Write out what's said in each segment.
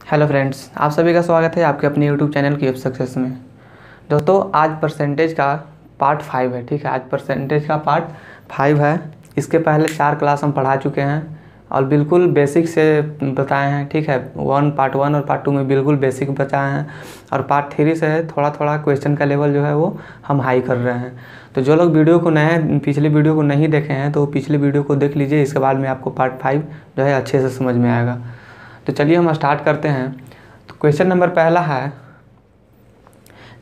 Hello friends, आप सभी का स्वागत है आपके अपने यूट्यूब चैनल क्यूब सक्सेस में। दोस्तों आज परसेंटेज का पार्ट 5 है। ठीक है, आज परसेंटेज का पार्ट 5 है। इसके पहले 4 क्लास हम पढ़ा चुके हैं और बिल्कुल बेसिक से बताए हैं। ठीक है, पार्ट 1 और पार्ट 2 में बिल्कुल बेसिक बताए हैं और पार्ट 3 से थोड़ा थोड़ा क्वेश्चन का लेवल जो है वो हम हाई कर रहे हैं। तो जो लोग पिछले वीडियो को नहीं देखे हैं तो पिछले वीडियो को देख लीजिए, इसके बाद में आपको पार्ट 5 जो है अच्छे से समझ में आएगा। तो चलिए हम स्टार्ट करते हैं। तो क्वेश्चन नंबर पहला है,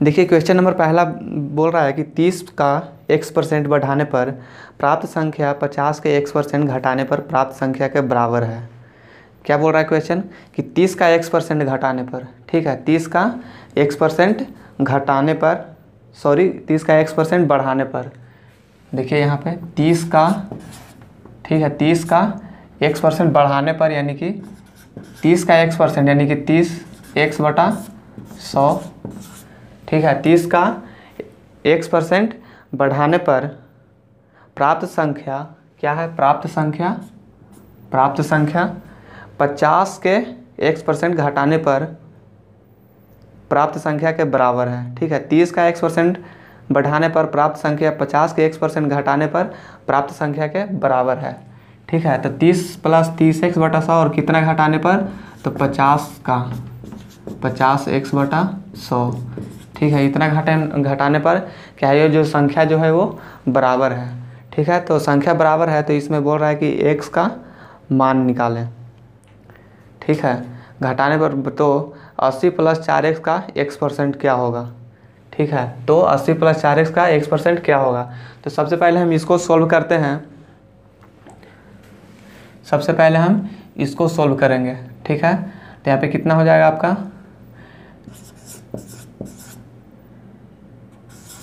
देखिए क्वेश्चन नंबर पहला बोल रहा है कि 30 का x% बढ़ाने पर प्राप्त संख्या 50 के x% घटाने पर प्राप्त संख्या के बराबर है। क्या बोल रहा है क्वेश्चन कि 30 का x% घटाने पर, ठीक है 30 का x% घटाने पर, 30 का x% बढ़ाने पर। देखिए यहाँ पे 30 का, ठीक है 30 का x% बढ़ाने पर यानी कि 30 का x% यानी कि 30x/100। ठीक है, 30 का x% बढ़ाने पर प्राप्त संख्या क्या है? प्राप्त संख्या 50 के x% घटाने पर प्राप्त संख्या के बराबर है। ठीक है, 30 का x% बढ़ाने पर प्राप्त संख्या 50 के x% घटाने पर प्राप्त संख्या के बराबर है। ठीक है, तो 30 + 30x/100 और कितना घटाने पर? तो 50 का 50x/100। ठीक है, इतना घटाने पर क्या है, ये जो संख्या जो है वो बराबर है। ठीक है, तो संख्या बराबर है तो इसमें बोल रहा है कि x का मान निकालें। ठीक है, घटाने पर तो 80 + 4x का x% क्या होगा? ठीक है, तो 80 + 4x का x% क्या होगा? तो सबसे पहले हम इसको सोल्व करते हैं। सबसे पहले हम इसको सोल्व करेंगे। ठीक है, तो यहाँ पे कितना हो जाएगा आपका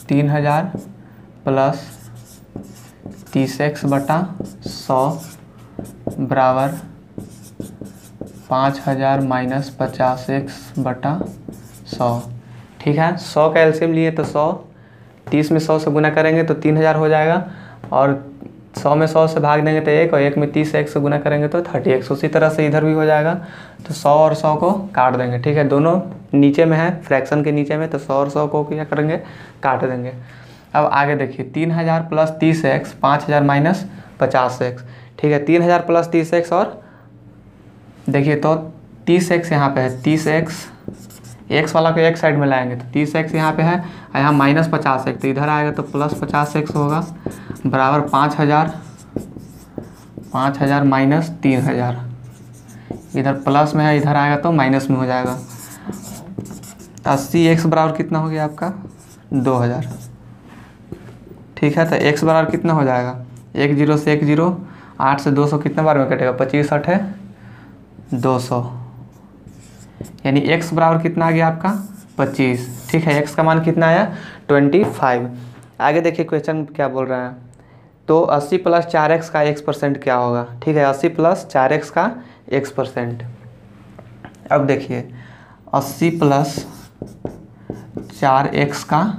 3000 + 30x/100 बराबर 5000 - 50x/100। ठीक है, 100 का एलसीएम लिए तो 100, 30 में 100 से गुना करेंगे तो 3000 हो जाएगा और 100 में 100 से भाग देंगे तो 1 और 1 में 30x से गुना करेंगे तो 30x। उसी तरह से इधर भी हो जाएगा, तो 100 और 100 को काट देंगे। ठीक है, दोनों नीचे में है, फ्रैक्शन के नीचे में, तो 100 और 100 को क्या करेंगे? काट देंगे। अब आगे देखिए 3000 + 30x 5000 - 50x। ठीक है, 3000 + 30x और देखिए तो 30x यहाँ पे है, 30x x वाला को एक साइड में लाएंगे तो 30x यहाँ पे है और यहाँ -50x, तो इधर आएगा तो +50x होगा बराबर 5000 - 3000। इधर प्लस में है, इधर आएगा तो माइनस में हो जाएगा। 80x बराबर कितना हो गया आपका? 2000। ठीक है, तो x बराबर कितना हो जाएगा? 1 0 से 1 0, 8 से 200 कितने बार में कटेगा? 25 8 है 200, यानी x बराबर कितना आ गया आपका? 25। ठीक है, x का मान कितना आया? 25। आगे देखिए क्वेश्चन क्या बोल रहा है, तो 80 + 4x का x% क्या होगा? ठीक है, 80 + 4x का x%। अब देखिए 80 + 4x का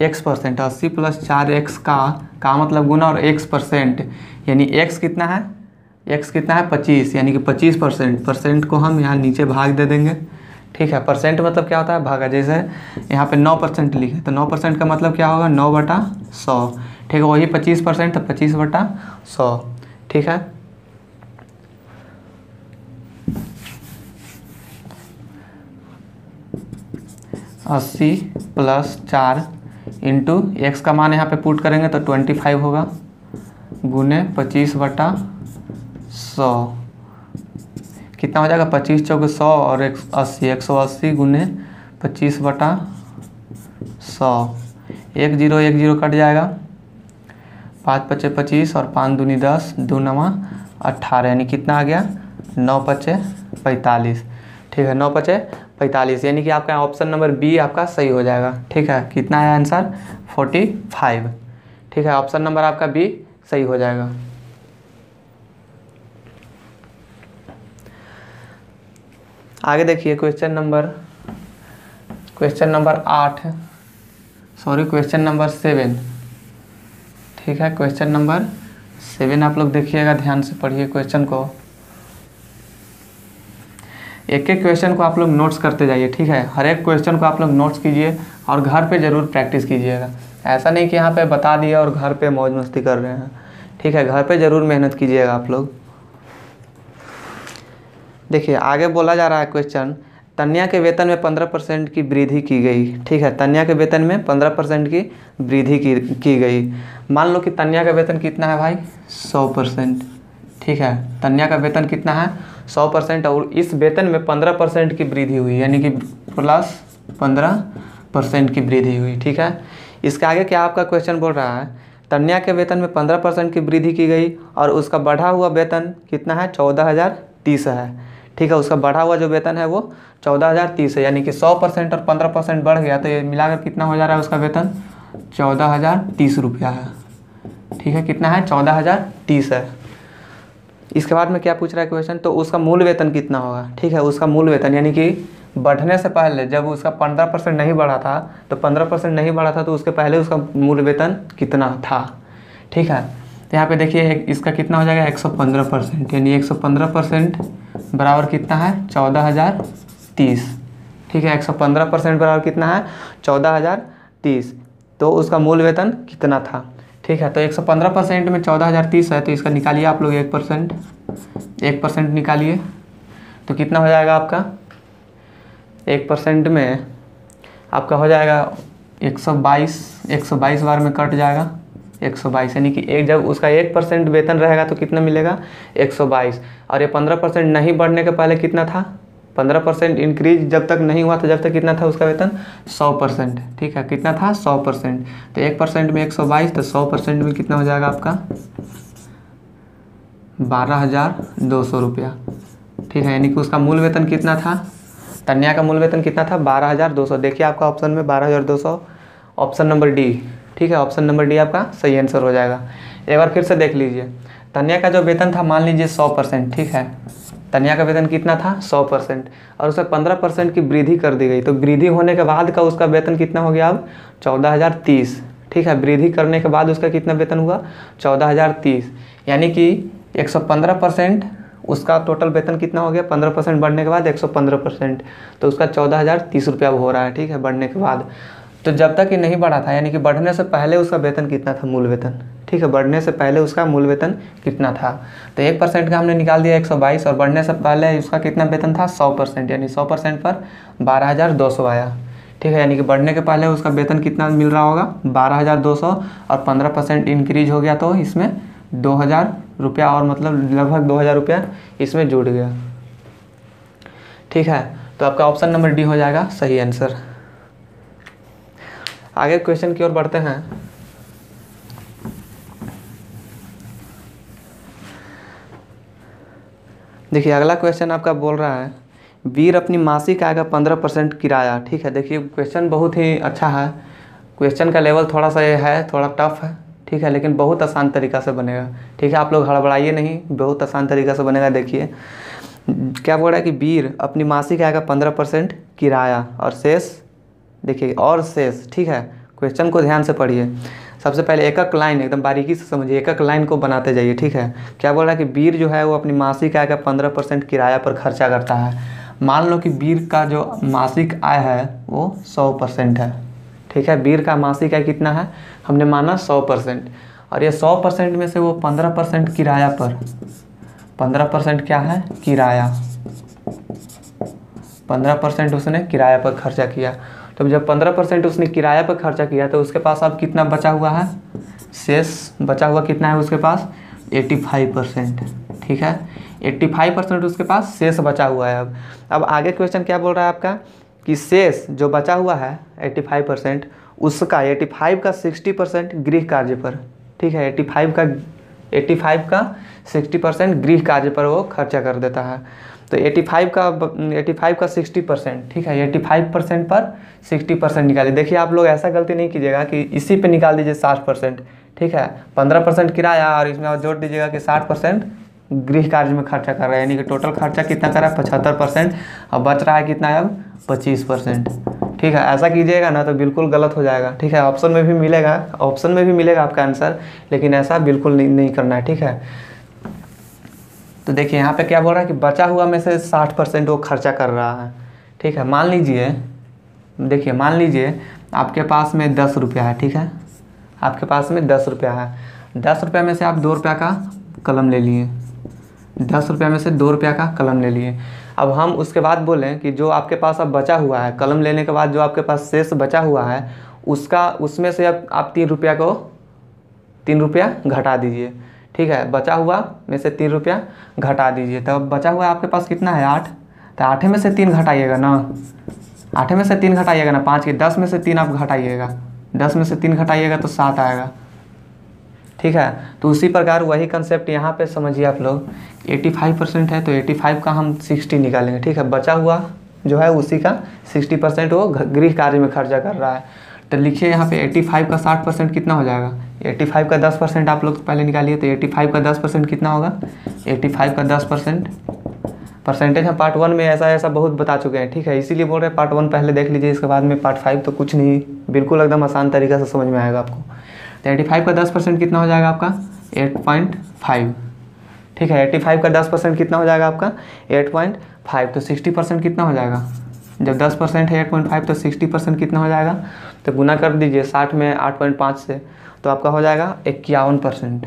x%, 80 + 4x का मतलब गुना और x%, यानी x कितना है? 25, यानी कि 25%। परसेंट को हम यहाँ नीचे भाग दे देंगे। ठीक है, परसेंट मतलब क्या होता है? भागा। जैसे यहाँ पे 9% लिखे तो 9% का मतलब क्या होगा? 9/100। ठीक है, वही 25% तो 25/100। ठीक है, अस्सी + 4 इंटू x का मान यहाँ पे पुट करेंगे तो 25 होगा गुने 25/100। कितना हो जाएगा? 25 चौके 100 और 80, 180 गुने 25/100। 1 0 1 0 कट जाएगा, 5 × 5 = 25 और 5 दूनी 10, 2 9 18, यानी कितना आ गया? 9 × 5 = 45। ठीक है, 9 × 5 = 45, यानी कि आपका ऑप्शन नंबर बी आपका सही हो जाएगा। ठीक है, कितना है आंसर? 45। ठीक है, ऑप्शन नंबर आपका बी सही हो जाएगा। आगे देखिए क्वेश्चन नंबर 7। ठीक है, क्वेश्चन नंबर 7 आप लोग देखिएगा, ध्यान से पढ़िए क्वेश्चन को। एक एक क्वेश्चन को आप लोग नोट्स करते जाइए, ठीक है। हर एक क्वेश्चन को आप लोग नोट्स कीजिए और घर पे ज़रूर प्रैक्टिस कीजिएगा। ऐसा नहीं कि यहाँ पे बता दिया और घर पे मौज मस्ती कर रहे हैं, ठीक है। घर पे ज़रूर मेहनत कीजिएगा आप लोग। देखिए आगे बोला जा रहा है क्वेश्चन, तन्या के वेतन में 15% की वृद्धि की गई, ठीक है। तन्या के वेतन में 15% की वृद्धि की गई। मान लो कि तन्या का वेतन कितना है भाई, 100%, ठीक है। तन्या का वेतन कितना है, 100%, और इस वेतन में 15% की वृद्धि हुई, यानी कि प्लस 15% की वृद्धि हुई, ठीक है। इसके आगे क्या आपका क्वेश्चन बोल रहा है, तन्या के वेतन में 15% की वृद्धि की गई और उसका बढ़ा हुआ वेतन कितना है, 14,030 है, ठीक है। उसका बढ़ा हुआ जो वेतन है वो 14,030 है, यानी कि 100% और 15% बढ़ गया तो ये मिलाकर कितना हो जा रहा है उसका वेतन, 14,030 रुपया है, ठीक है। कितना है, 14,030 है। इसके बाद में क्या पूछ रहा है क्वेश्चन, तो उसका मूल वेतन कितना होगा, ठीक है। उसका मूल वेतन यानी कि बढ़ने से पहले जब उसका 15% नहीं बढ़ा था, तो 15% नहीं बढ़ा था तो उसके पहले उसका मूल वेतन कितना था, ठीक है। तो यहाँ पे देखिए इसका कितना हो जाएगा, 115%, यानी 115% बराबर कितना है, 14,030, ठीक है। 115% बराबर कितना है, 14,030। तो उसका मूल वेतन कितना था, ठीक है। तो 115% में 14,030 है, तो इसका निकालिए आप लोग 1% निकालिए, तो कितना हो जाएगा आपका, 1% में आपका हो जाएगा 122 बार में कट जाएगा 122, यानी कि एक जब उसका 1% वेतन रहेगा तो कितना मिलेगा, 122। और ये 15% नहीं बढ़ने के पहले कितना था, 15% इंक्रीज जब तक नहीं हुआ था, जब तक कितना था उसका वेतन, 100%, ठीक है। कितना था, 100%। तो 1% में 122, तो 100% में कितना हो जाएगा आपका, 12,200 रुपया, ठीक है। यानी कि उसका मूल वेतन कितना था, तन्या का मूल वेतन कितना था, 12,200। देखिए आपका ऑप्शन में 12,200, ऑप्शन नंबर डी, ठीक है। ऑप्शन नंबर डी आपका सही आंसर हो जाएगा। एक बार फिर से देख लीजिए, तन्या का जो वेतन था मान लीजिए 100%, ठीक है। तन्या का वेतन कितना था, 100%, और उसमें 15% की वृद्धि कर दी गई। तो वृद्धि होने के बाद का उसका वेतन कितना हो गया अब, 14,030, ठीक है। वृद्धि करने के बाद उसका कितना वेतन हुआ, 14,030, यानी कि 115% उसका टोटल वेतन कितना हो गया, 15% बढ़ने के बाद 115%, तो उसका 14,030 रुपया हो रहा है, ठीक है, बढ़ने के बाद। तो जब तक ये नहीं बढ़ा था, यानी कि बढ़ने से पहले उसका वेतन कितना था, मूल वेतन, ठीक है। बढ़ने से पहले उसका मूल वेतन कितना था, तो 1% का हमने निकाल दिया 122, और बढ़ने से पहले उसका कितना वेतन था, 100%, यानी 100% पर 12,200 आया, ठीक है। यानी कि बढ़ने के पहले उसका वेतन कितना मिल रहा होगा, 12,200, और 15% इंक्रीज हो गया तो इसमें 2,000 रुपया, और मतलब लगभग 2,000 रुपया इसमें जुड़ गया, ठीक है। तो आपका ऑप्शन नंबर डी हो जाएगा सही आंसर। आगे क्वेश्चन की ओर बढ़ते हैं। देखिए अगला क्वेश्चन आपका बोल रहा है, वीर अपनी मासिक आय का 15% किराया, ठीक है। देखिए क्वेश्चन बहुत ही अच्छा है, क्वेश्चन का लेवल थोड़ा सा ये है, थोड़ा टफ है, ठीक है, लेकिन बहुत आसान तरीका से बनेगा, ठीक है। आप लोग हड़बड़ाइए नहीं, बहुत आसान तरीका से बनेगा। देखिए क्या बोल रहा है कि वीर अपनी मासिक आय का 15% किराया और शेष, देखिए और शेष, ठीक है। क्वेश्चन को ध्यान से पढ़िए, सबसे पहले एक एक लाइन एकदम बारीकी से समझिए, एक एक लाइन को बनाते जाइए, ठीक है। क्या बोल रहा है कि वीर जो है वो अपनी मासिक आय का 15% किराया पर खर्चा करता है। मान लो कि वीर का जो मासिक आय है वो 100% है, ठीक है। वीर का मासिक आय कितना है, हमने माना 100%, और ये 100% में से वो 15% किराया पर, 15% क्या है, किराया, 15% उसने किराया पर खर्चा किया। तो जब 15% उसने किराया पर खर्चा किया तो उसके पास अब कितना बचा हुआ है, शेष बचा हुआ कितना है उसके पास, 85%, ठीक है। 85% उसके पास शेष बचा हुआ है। अब आगे क्वेश्चन क्या बोल रहा है आपका, कि शेष जो बचा हुआ है 85%, उसका 85 का 60% गृह कार्य पर, ठीक है। 85 का 60% गृह कार्य पर वो खर्चा कर देता है। तो 85 का 60%, ठीक है। 85% पर 60% निकालिए। देखिए आप लोग ऐसा गलती नहीं कीजिएगा कि इसी पे निकाल दीजिए 60%, ठीक है। 15% किराया और इसमें और जोड़ दीजिएगा कि 60% गृह कार्य में खर्चा कर रहा है, यानी कि टोटल खर्चा कितना कर रहा है, 75%, और बच रहा है कितना है अब, 25%, ठीक है। ऐसा कीजिएगा ना तो बिल्कुल गलत हो जाएगा, ठीक है। ऑप्शन में भी मिलेगा आपका आंसर, लेकिन ऐसा बिल्कुल नहीं करना है, ठीक है। तो देखिए यहाँ पे क्या बोल रहा है कि बचा हुआ में से 60% वो खर्चा कर रहा है। ठीक है, मान लीजिए, देखिए मान लीजिए आपके पास में 10 रुपया है। ठीक है, आपके पास में 10 रुपया है। 10 रुपया में से आप 2 रुपया का कलम ले लिए, 10 रुपया में से 2 रुपया का कलम ले लिए। अब हम उसके बाद बोलें कि जो आपके पास अब बचा हुआ है, कलम लेने के बाद जो आपके पास शेष बचा हुआ है उसमें से अब आप 3 रुपया घटा दीजिए। ठीक है, बचा हुआ में से 3 रुपया घटा दीजिए। तब बचा हुआ आपके पास कितना है, 8। तो 8 में से 3 घटाइएगा ना, 8 में से 3 घटाइएगा ना, 5 के 10 में से 3 आप घटाइएगा, 10 में से 3 घटाइएगा तो 7 आएगा। ठीक है, तो उसी प्रकार वही कंसेप्ट यहाँ पे समझिए आप लोग। 85% है तो 85 का हम 60 निकालेंगे। ठीक है, बचा हुआ जो है उसी का 60% वो गृह कार्य में खर्चा कर रहा है। तो लिखिए यहाँ पे 85 का 60% कितना हो जाएगा। 85 का 10% आप लोग पहले निकालिए, तो 85 का 10% कितना होगा। 85 का 10% परसेंटेज हम पार्ट 1 में ऐसा बहुत बता चुके हैं। ठीक है, इसीलिए बोल रहे हैं पार्ट 1 पहले देख लीजिए, इसके बाद में पार्ट 5 तो कुछ नहीं, बिल्कुल एकदम आसान तरीक़े से समझ में आएगा आपको। तो 85 का 10% कितना हो जाएगा आपका 8.5। ठीक है, 85 का 10% कितना हो जाएगा आपका 8.5। तो 60% कितना हो जाएगा, जब 10% है 8.5 तो 60% कितना हो जाएगा। तो गुना कर दीजिए 60 में 8.5 से, तो आपका हो जाएगा 51%।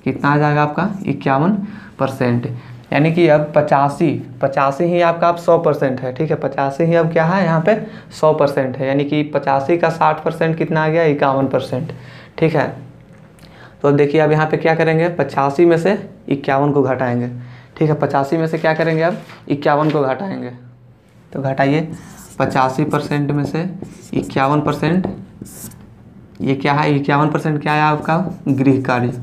कितना आ जाएगा आपका 51%। यानी कि अब 85 ही आपका अब 100% है। ठीक है, 85 ही अब क्या है यहाँ पे 100% है। यानी कि 85 का 60% कितना आ गया 51%। ठीक है, तो देखिए अब यहाँ पे क्या करेंगे, 85 में से 51 को घटाएंगे। ठीक है, 85 में से क्या करेंगे, अब 51 को घटाएंगे। तो घटाइए 85% में से 51%, ये क्या है 51% क्या है आपका गृह कार्य।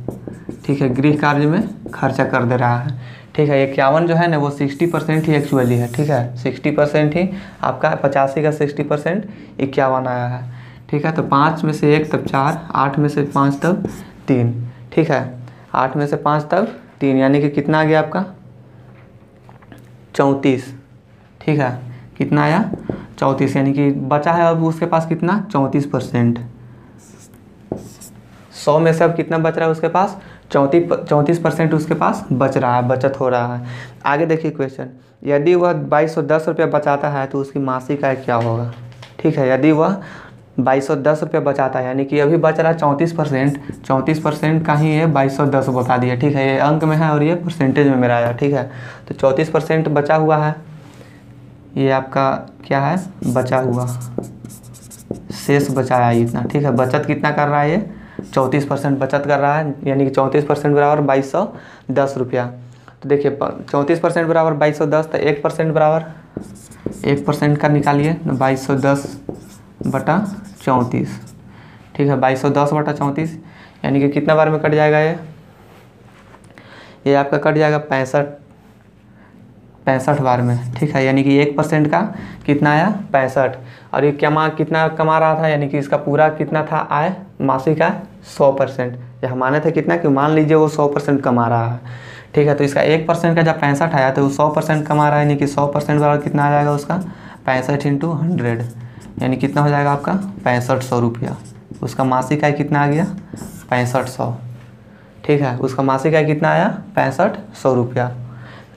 ठीक है, गृह कार्य में खर्चा कर दे रहा है। ठीक है, 51 जो है ना वो 60% ही एक्चुअली है। ठीक है, 60% ही आपका 85 का 60% 51 आया है। ठीक है, तो 5 में से 1 तब 4, 8 में से 5 तब 3। ठीक है, 8 में से 5 तब 3, यानी कि कितना आ गया आपका 34। ठीक है, कितना आया 34, यानी कि बचा है अब उसके पास कितना 34%। 100 में से अब कितना बच रहा है उसके पास 34% उसके पास बच रहा है, बचत हो रहा है। आगे देखिए क्वेश्चन, यदि वह 2210 रुपया बचाता है तो उसकी मासिक आय क्या होगा। ठीक है, यदि वह 2210 रुपया बचाता है, यानी कि अभी बच रहा है 34% का ही ये 2210 बता दिया। ठीक है, ये अंक में है और ये परसेंटेज में मेरा आया। ठीक है, तो 34% बचा हुआ है, ये आपका क्या है बचा हुआ, शेष बचाया इतना। ठीक है, बचत कितना कर रहा है ये 34% बचत कर रहा है, यानी कि 34% बराबर 2210 रुपया। तो देखिए 34% बराबर 2210, तो 1% बराबर 1% का निकालिए 2210 बटा 34। ठीक है, 2210 बटा 34, यानी कि कितना बार में कट जाएगा ये आपका कट जाएगा 65 बार में। ठीक है, यानी कि 1% का कितना आया 65। और ये कितना कमा रहा था, यानी कि इसका पूरा कितना था आय मासिक आय 100%। यह माने थे कितना कि मान लीजिए वो 100% कमा रहा है। ठीक है, तो इसका 1% का जब 65 आया तो वो 100% कमा रहा है, यानी कि 100% बराबर कितना आ जाएगा उसका 65 × 100, यानी कितना हो जाएगा आपका 6500 रुपया। उसका मासिक आय कितना आ गया 6500। ठीक है, उसका मासिक आय कितना आया 6500 रुपया।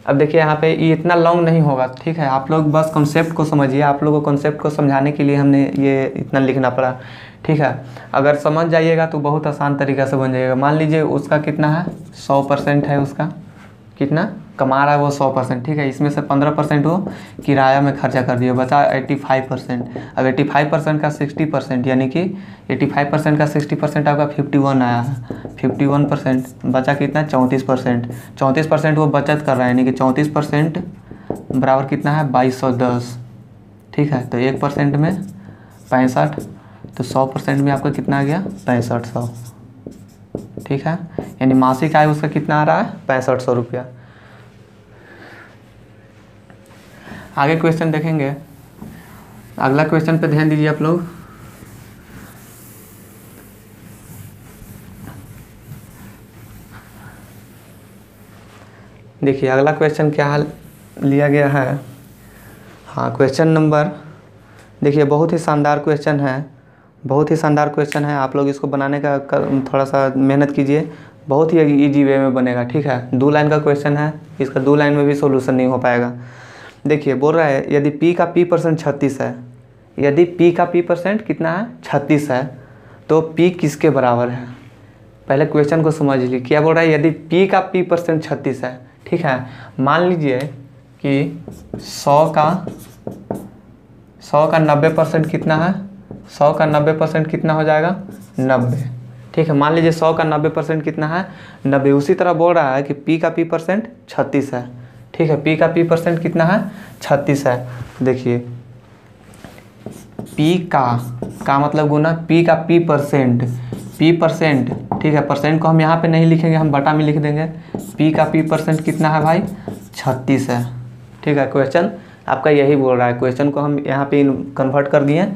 अब देखिए यहाँ पे ये इतना लॉन्ग नहीं होगा। ठीक है, आप लोग बस कॉन्सेप्ट को समझिए, आप लोगों को कॉन्सेप्ट को समझाने के लिए हमने ये इतना लिखना पड़ा। ठीक है, अगर समझ जाइएगा तो बहुत आसान तरीक़ा से बन जाएगा। मान लीजिए उसका कितना है 100% है, उसका कितना कमा रहा है वो 100%। ठीक है, इसमें से 15% वो किराया में खर्चा कर दिया, बचा 85%। अब 85% का 60%, यानी कि 85% का 60% आपका 51 आया है। 51% बचा कितना 34%। 34% वो बचत कर रहा है, यानी कि 34% बराबर कितना है 2210। ठीक है, तो 1% में 65, तो 100% में आपका कितना आ गया 6500। ठीक है, यानी मासिक आय उसका कितना आ रहा है 6500 रुपया। आगे क्वेश्चन देखेंगे, अगला क्वेश्चन पे ध्यान दीजिए आप लोग। देखिए अगला क्वेश्चन क्या लिया गया है। हाँ, क्वेश्चन नंबर देखिए बहुत ही शानदार क्वेश्चन है, बहुत ही शानदार क्वेश्चन है। आप लोग इसको बनाने का थोड़ा सा मेहनत कीजिए बहुत ही ईजी वे में बनेगा, ठीक है। 2 लाइन का क्वेश्चन है, इसका 2 लाइन में भी सोल्यूशन नहीं हो पाएगा। देखिए बोल रहा है यदि P का P% 36 है, यदि P का P% कितना है 36 है, तो P किसके बराबर है। पहले क्वेश्चन को समझ लीजिए, क्या बोल रहा है, यदि P का P% 36 है, ठीक है। मान लीजिए कि 100 का 90% कितना है, 100 का 90% कितना हो जाएगा 90, ठीक है। मान लीजिए 100 का 90% कितना है 90। उसी तरह बोल रहा है कि P का P% 36 है, ठीक है। P का P% कितना है 36 है। देखिए P का मतलब गुना P का P%, ठीक है। परसेंट को हम यहाँ पे नहीं लिखेंगे, हम बटा में लिख देंगे। P का P% कितना है भाई 36 है, ठीक है। क्वेश्चन आपका यही बोल रहा है, क्वेश्चन को हम यहाँ पे कन्वर्ट कर दिए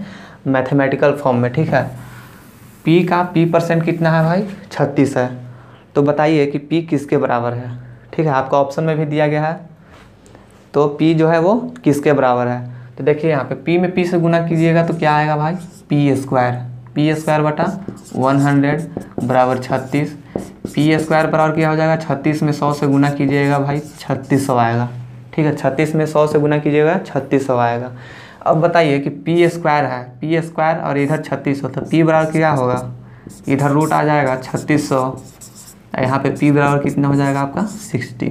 मैथमेटिकल फॉर्म में, ठीक है। P का P% कितना है भाई 36 है, तो बताइए कि P किसके बराबर है, ठीक है। आपका ऑप्शन में भी दिया गया है, तो P जो है वो किसके बराबर है। तो देखिए यहाँ पे P में P से गुना कीजिएगा तो क्या आएगा भाई P² बटा 100 बराबर 36। P² बराबर क्या हो जाएगा 36 में 100 से गुना कीजिएगा भाई 3600 आएगा, ठीक है। 36 में 100 से गुना कीजिएगा 3600 आएगा। अब बताइए कि P² है, P² और इधर 3600, तो P बराबर क्या होगा, इधर रूट आ जाएगा 3600, यहाँ पे P बराबर कितना हो जाएगा आपका 60,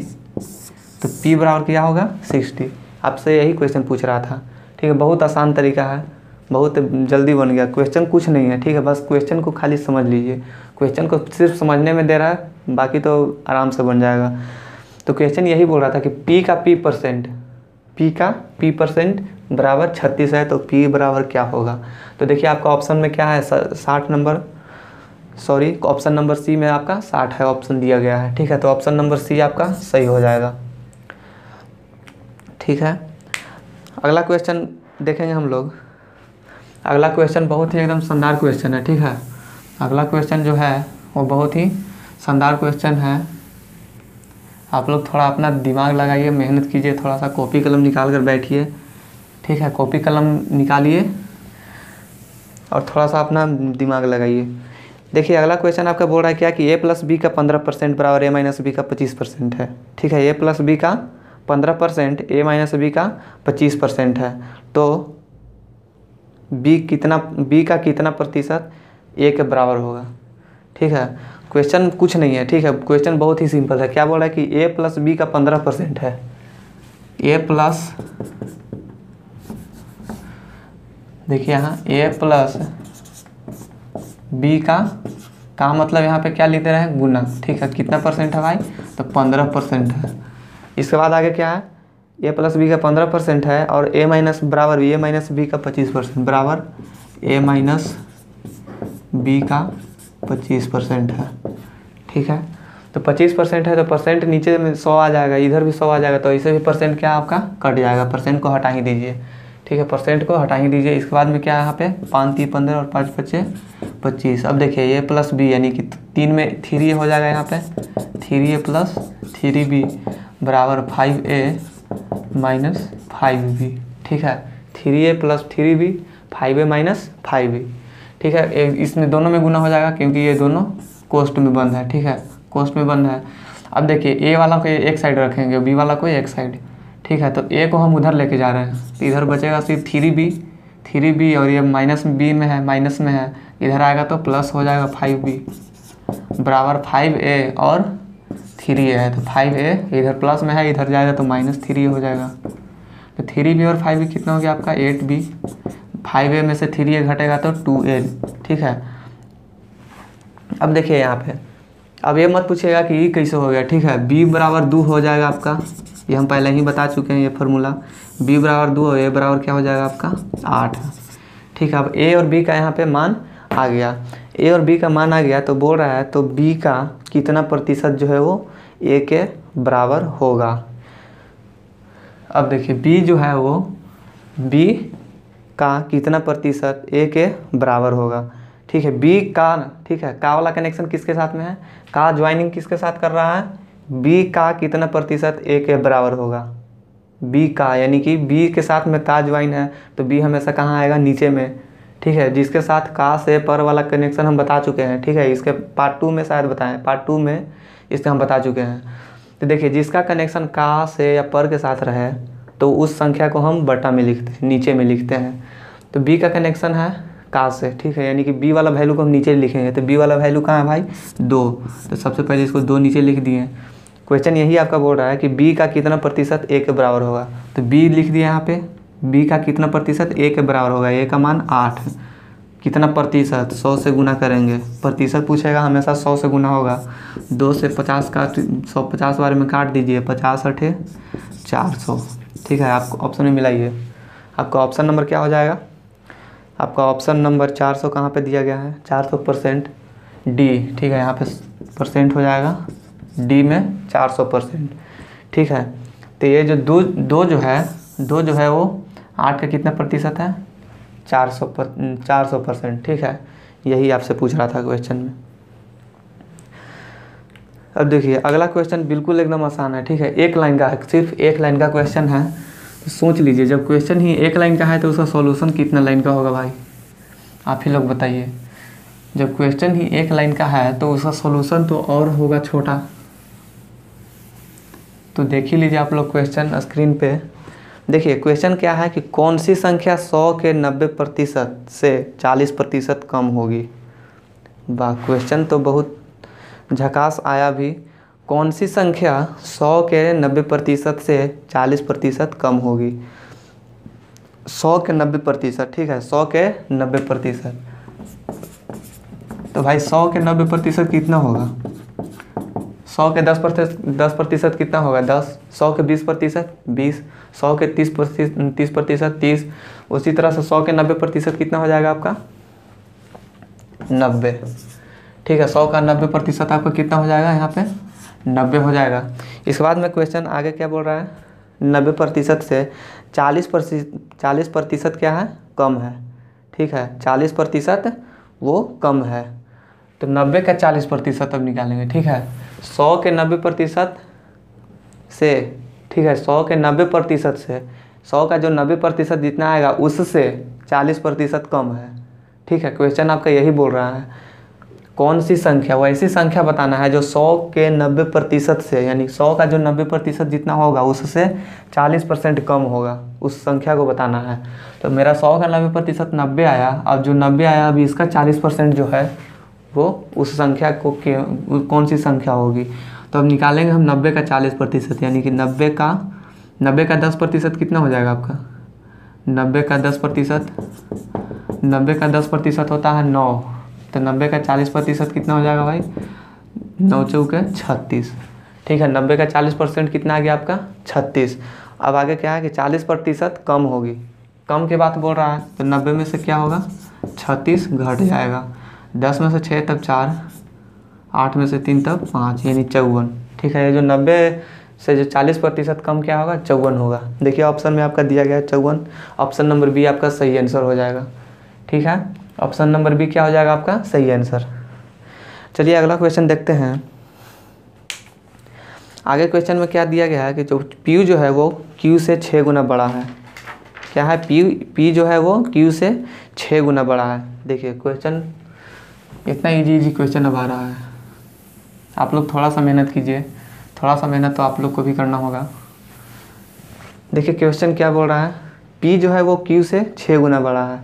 तो P बराबर क्या होगा 60। आपसे यही क्वेश्चन पूछ रहा था, ठीक है। बहुत आसान तरीका है, बहुत जल्दी बन गया, क्वेश्चन कुछ नहीं है, ठीक है। बस क्वेश्चन को खाली समझ लीजिए, क्वेश्चन को सिर्फ समझने में दे रहा है, बाकी तो आराम से बन जाएगा। तो क्वेश्चन यही बोल रहा था कि P का P% बराबर 36 है, तो P बराबर क्या होगा। तो देखिए आपका ऑप्शन में क्या है 60 number, sorry option number C में आपका 60 है, ऑप्शन दिया गया है, ठीक है। तो ऑप्शन नंबर सी आपका सही हो जाएगा, ठीक है। अगला क्वेश्चन देखेंगे हम लोग। अगला क्वेश्चन बहुत ही एकदम शानदार क्वेश्चन है, ठीक है। अगला क्वेश्चन जो है वो बहुत ही शानदार क्वेश्चन है। आप लोग थोड़ा अपना दिमाग लगाइए, मेहनत कीजिए, थोड़ा सा कॉपी कलम निकाल कर बैठिए, ठीक है। कॉपी कलम निकालिए और थोड़ा सा अपना दिमाग लगाइए। देखिए अगला क्वेश्चन आपका बोल रहा है क्या कि A+B का 15% बराबर A-B का 25% है, ठीक है। A+B का 15%, A-B का 25% है, तो B का कितना प्रतिशत A के बराबर होगा, ठीक है। क्वेश्चन कुछ नहीं है, ठीक है। क्वेश्चन बहुत ही सिंपल है। क्या बोल रहा है कि A+B का 15% है, देखिए यहाँ A+B का मतलब यहाँ पे क्या लिखते रहे गुना, ठीक है। कितना परसेंट है भाई, तो 15% है। इसके बाद आगे क्या है, A+B का 15% है और बराबर A-B का 25% बराबर A-B का 25% है, ठीक है। तो 25% है, तो परसेंट नीचे में 100 आ जाएगा, इधर भी 100 आ जाएगा, तो इसे भी परसेंट क्या आपका कट जाएगा, परसेंट को हटा ही दीजिए, ठीक है। परसेंट को हटा ही दीजिए। इसके बाद में क्या है यहाँ पे 5 3 15 और 5 5 25। अब देखिए A+B यानी कि 3 में 3 हो जाएगा, यहाँ पे 3A + 3B बराबर 5A - 5B, ठीक है। 3A + 3B 5A - 5B, ठीक है। इसमें दोनों में गुना हो जाएगा क्योंकि ये दोनों कोष्ट में बंद है, ठीक है, कोष्ट में बंद है। अब देखिए A वाला को एक साइड रखेंगे, B वाला को एक साइड, ठीक है। तो A को हम उधर लेके जा रहे हैं, तो इधर बचेगा सिर्फ 3B और ये -B में है, माइनस में है, इधर आएगा तो प्लस हो जाएगा 5B बराबर 5A और 3A है, तो 5A इधर प्लस में है, इधर जाएगा तो -3A हो जाएगा। तो 3B और 5B कितना हो गया आपका 8B, 5A में से 3A घटेगा तो 2A, ठीक है। अब देखिए यहाँ पे, अब ये मत पूछिएगा कि ये कैसे हो गया, ठीक है। B बराबर 2 हो जाएगा आपका, ये हम पहले ही बता चुके हैं ये फार्मूला। B बराबर 2 और A बराबर क्या हो जाएगा आपका 8, ठीक है। अब A और B का यहाँ पे मान आ गया, A और B का मान आ गया, तो बोल रहा है तो B का कितना प्रतिशत जो है वो A के बराबर होगा। अब देखिए B जो है वो B का कितना प्रतिशत A के बराबर होगा, ठीक है। B का, ठीक है, का वाला कनेक्शन किसके साथ में है, का ज्वाइनिंग किसके साथ कर रहा है, B का कितना प्रतिशत A के बराबर होगा, B का यानी कि B के साथ में का ज्वाइन है, तो B हमेशा कहाँ आएगा नीचे में, ठीक है, जिसके साथ का से पर वाला कनेक्शन हम बता चुके हैं। ठीक है, इसके पार्ट 2 में शायद बताएं, पार्ट 2 में इसके हम बता चुके हैं। तो देखिए, जिसका कनेक्शन का से या पर के साथ रहे तो उस संख्या को हम बटा में लिखते हैं, नीचे में लिखते हैं। तो बी का कनेक्शन है का से, ठीक है, यानी कि बी वाला वैल्यू को हम नीचे लिखेंगे। तो बी वाला वैल्यू कहाँ है भाई, 2। तो सबसे पहले इसको 2 नीचे लिख दिए। क्वेश्चन यही आपका बोल रहा है कि बी का कितना प्रतिशत ए के बराबर होगा। तो बी लिख दिया यहाँ पे, बी का कितना प्रतिशत ए के बराबर होगा। ए का मान 8, कितना प्रतिशत, 100 से गुना करेंगे। प्रतिशत पूछेगा हमेशा 100 से गुना होगा। 2 से 50 काट, 150 बारे में काट दीजिए, 50 8 400। ठीक है, आपको ऑप्शन में मिला ये। आपका ऑप्शन नंबर क्या हो जाएगा, आपका ऑप्शन नंबर 400 कहाँ पे दिया गया है, 400% डी। ठीक है, यहाँ पे परसेंट हो जाएगा, डी में 400%। ठीक है, तो ये जो दो जो है वो 8 का कितना प्रतिशत है, 400%। ठीक है, यही आपसे पूछ रहा था क्वेश्चन में। अब देखिए अगला क्वेश्चन बिल्कुल एकदम आसान है। ठीक है, एक लाइन का है, सिर्फ एक लाइन का क्वेश्चन है। तो सोच लीजिए, जब क्वेश्चन ही एक लाइन का है तो उसका सॉल्यूशन कितना लाइन का होगा भाई, आप ही लोग बताइए। जब क्वेश्चन ही एक लाइन का है तो उसका सॉल्यूशन तो और होगा छोटा। तो देख ही लीजिए आप लोग क्वेश्चन स्क्रीन पे। देखिए क्वेश्चन क्या है कि कौन सी संख्या 100 के 90% से 40% कम होगी। वाह, क्वेश्चन तो बहुत झकास आया भी। कौन सी संख्या 100 के 90% से 40% कम होगी। 100 के 90%, ठीक है, 100 के 90%। तो भाई 100 के 90% कितना होगा, 100 के 10% कितना होगा, 10। 100 के 20% 20। 100 के 30% 30। उसी तरह से 100 के 90% कितना हो जाएगा आपका, 90। ठीक है, 100 का 90% आपका कितना हो जाएगा, यहाँ पे 90 हो जाएगा। इसके बाद में क्वेश्चन आगे क्या बोल रहा है, 90% से 40% क्या है, कम है। ठीक है, 40% वो कम है। तो 90 का 40% अब निकालेंगे। ठीक है, 100 के 90% से, ठीक है, 100 के 90% से 100 का जो 90% जितना आएगा उससे 40% कम है। ठीक है, क्वेश्चन आपका यही बोल रहा है कौन सी संख्या, वो ऐसी संख्या बताना है जो 100 के 90% से, यानी 100 का जो 90% जितना होगा उससे 40% कम होगा, उस संख्या को बताना है। तो मेरा 100 का 90% 90 आया। अब जो 90 आया अभी इसका 40% जो है वो उस संख्या को कौन सी संख्या होगी। तो अब निकालेंगे हम 90 का 40%, यानी कि 90 का 10% कितना हो जाएगा आपका, 90 का 10% होता है 9। तो 90 का 40% कितना हो जाएगा भाई, 9 चौके 36। ठीक है, 90 का 40% कितना आ गया आपका, 36। अब आगे क्या है कि 40% कम होगी, कम की बात बोल रहा है। तो 90 में से क्या होगा, 36 घट जाएगा। 10 में से 6 तब 4, 8 में से 3 तब 5, यानी 54। ठीक है, ये जो 90 से जो 40% कम क्या होगा, 54 होगा। देखिए ऑप्शन में आपका दिया गया है 54। ऑप्शन नंबर बी आपका सही आंसर हो जाएगा। ठीक है, ऑप्शन नंबर बी क्या हो जाएगा आपका सही आंसर। चलिए अगला क्वेश्चन देखते हैं। आगे क्वेश्चन में क्या दिया गया है कि जो पी जो है वो क्यू से 6 गुना बड़ा है। क्या है, पी जो है वो क्यू से 6 गुना बड़ा है। देखिए क्वेश्चन इतना इजी क्वेश्चन अब आ रहा है। आप लोग थोड़ा सा मेहनत कीजिए, थोड़ा सा मेहनत तो आप लोग को भी करना होगा। देखिए क्वेश्चन क्या बोल रहा है, पी जो है वो क्यू से 6 गुना बड़ा है।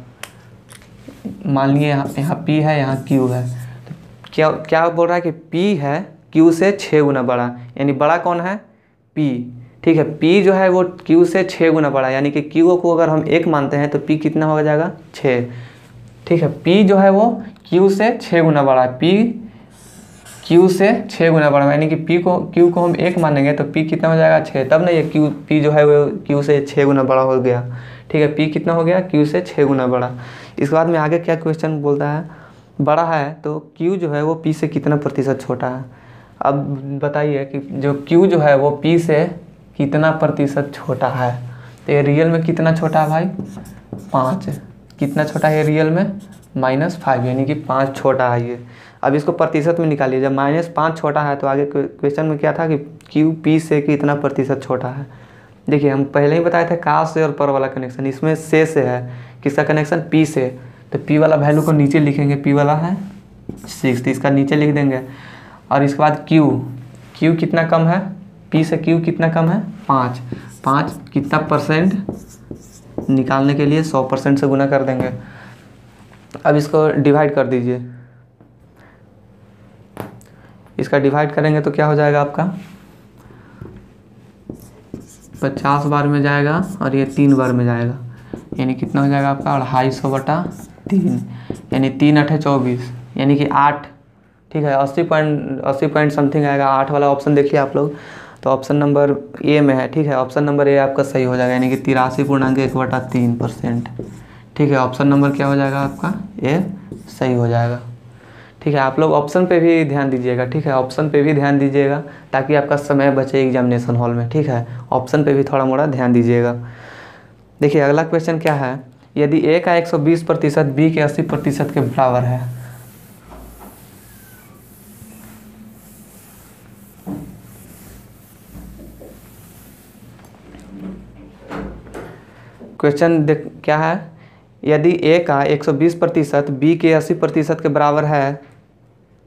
मान लिए यहाँ पी है, यहाँ क्यू है। तो क्या बोल रहा है कि पी है क्यू से 6 गुना बड़ा, यानी बड़ा कौन है, पी। ठीक है, पी जो है वो क्यू से 6 गुना बड़ा, यानी कि क्यू को अगर हम 1 मानते हैं तो पी कितना हो जाएगा, 6। ठीक है, पी जो है वो क्यू से 6 गुना बड़ा है। पी क्यू से 6 गुना बड़ा, यानी कि क्यू को हम 1 मानेंगे तो पी कितना हो जाएगा, 6। तब ना ये पी जो है वो क्यू से 6 गुना बड़ा हो गया। ठीक है, पी कितना हो गया, क्यू से 6 गुना बड़ा। इसके बाद में आगे क्या क्वेश्चन बोलता है, बड़ा है तो क्यू जो है वो पी से कितना प्रतिशत छोटा है। अब बताइए कि जो क्यू जो है वो पी से कितना प्रतिशत छोटा है। तो ये रियल में कितना छोटा है भाई, 5। कितना छोटा है ये रियल में, -5, यानी कि 5 छोटा है ये। अब इसको प्रतिशत में निकालिए। जब -5 छोटा है तो आगे क्वेश्चन में क्या था कि क्यू पी से कितना प्रतिशत छोटा है। देखिए हम पहले ही बताए थे का से और पर वाला कनेक्शन, इसमें से है, किसका कनेक्शन, पी से। तो p वाला वैल्यू को नीचे लिखेंगे, p वाला है 6 तो इसका नीचे लिख देंगे। और इसके बाद q कितना कम है, p से q कितना कम है 5 कितना परसेंट निकालने के लिए 100% से गुना कर देंगे। अब इसको डिवाइड कर दीजिए, इसका डिवाइड करेंगे तो क्या हो जाएगा आपका 50 बार में जाएगा और ये 3 बार में जाएगा, यानी कितना हो जाएगा आपका 250/3 यानी 3 8 24 यानी कि 8, ठीक है 80 पॉइंट समथिंग आएगा। 8 वाला ऑप्शन देखिए आप लोग, तो ऑप्शन नंबर ए में है, ठीक है ऑप्शन नंबर ए आपका सही हो जाएगा, यानी कि 83.1/3%, ठीक है ऑप्शन नंबर क्या हो जाएगा आपका ए सही हो जाएगा। ठीक है, आप लोग ऑप्शन पे भी ध्यान दीजिएगा, ठीक है ऑप्शन पे भी ध्यान दीजिएगा ताकि आपका समय बचे एग्जामिनेशन हॉल में, ठीक है ऑप्शन पे भी थोड़ा मोड़ा ध्यान दीजिएगा। देखिए अगला क्वेश्चन क्या है, यदि ए का 120% बी के 80% के बराबर है, क्वेश्चन देख क्या है, यदि ए का 120% बी के 80% के बराबर है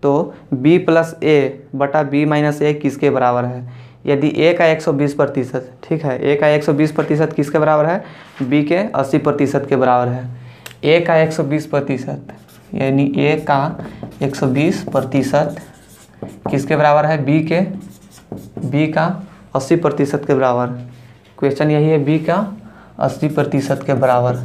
तो b प्लस ए बटा b माइनस ए किसके बराबर है। यदि a का 120%, ठीक है a का 120% किसके बराबर है, b के 80% के बराबर है। a का 120% यानी a का 120% किसके बराबर है, b का 80% के बराबर। क्वेश्चन यही है, b का 80% के बराबर,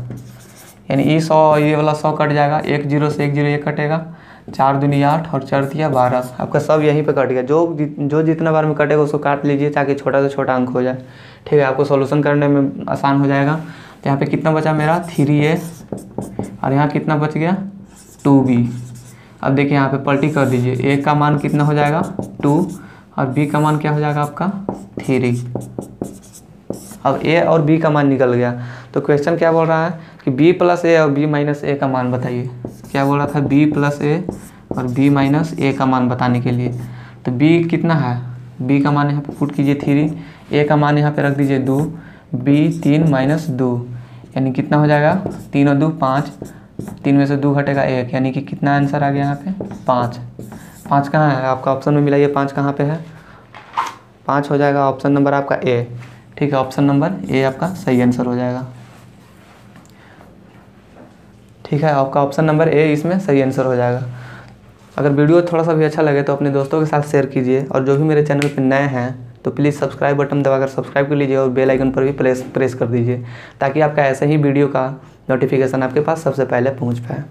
यानी ये 100 ये वाला 100 कट जाएगा, 1 0 से 1 0 ये कटेगा, 4 दूनी 8 और 4 तिया 12, आपका सब यहीं पे कट गया। जो जितना बार में कटेगा उसको काट लीजिए ताकि छोटा से छोटा अंक हो जाए, ठीक है आपको सॉल्यूशन करने में आसान हो जाएगा। तो यहाँ पे कितना बचा मेरा 3a और यहाँ कितना बच गया 2b। अब देखिए यहाँ पे पलटी कर दीजिए, a का मान कितना हो जाएगा 2 और b का मान क्या हो जाएगा आपका 3। अब a और b का मान निकल गया, तो क्वेश्चन क्या बोल रहा है कि b प्लस ए और b माइनस ए का मान बताइए। क्या बोल रहा था, b प्लस ए और b माइनस ए का मान बताने के लिए। तो b कितना है, b का मान यहाँ पे पुट कीजिए 3, a का मान यहाँ पे रख दीजिए 2, b 3 माइनस 2 यानी कितना हो जाएगा 3 और 2 5, 3 में से 2 घटेगा 1 यानी कि कितना आंसर आ गया यहाँ पे 5 कहाँ है आपका ऑप्शन में मिलाइए, 5 कहाँ पे है, 5 हो जाएगा ऑप्शन नंबर आपका ए, ठीक है ऑप्शन नंबर ए आपका सही आंसर हो जाएगा। ठीक है आपका ऑप्शन नंबर ए इसमें सही आंसर हो जाएगा। अगर वीडियो थोड़ा सा भी अच्छा लगे तो अपने दोस्तों के साथ शेयर कीजिए, और जो भी मेरे चैनल पर नए हैं तो प्लीज़ सब्सक्राइब बटन दबाकर सब्सक्राइब कर लीजिए और बेल आइकन पर भी प्रेस कर दीजिए ताकि आपका ऐसे ही वीडियो का नोटिफिकेशन आपके पास सबसे पहले पहुंच पाए।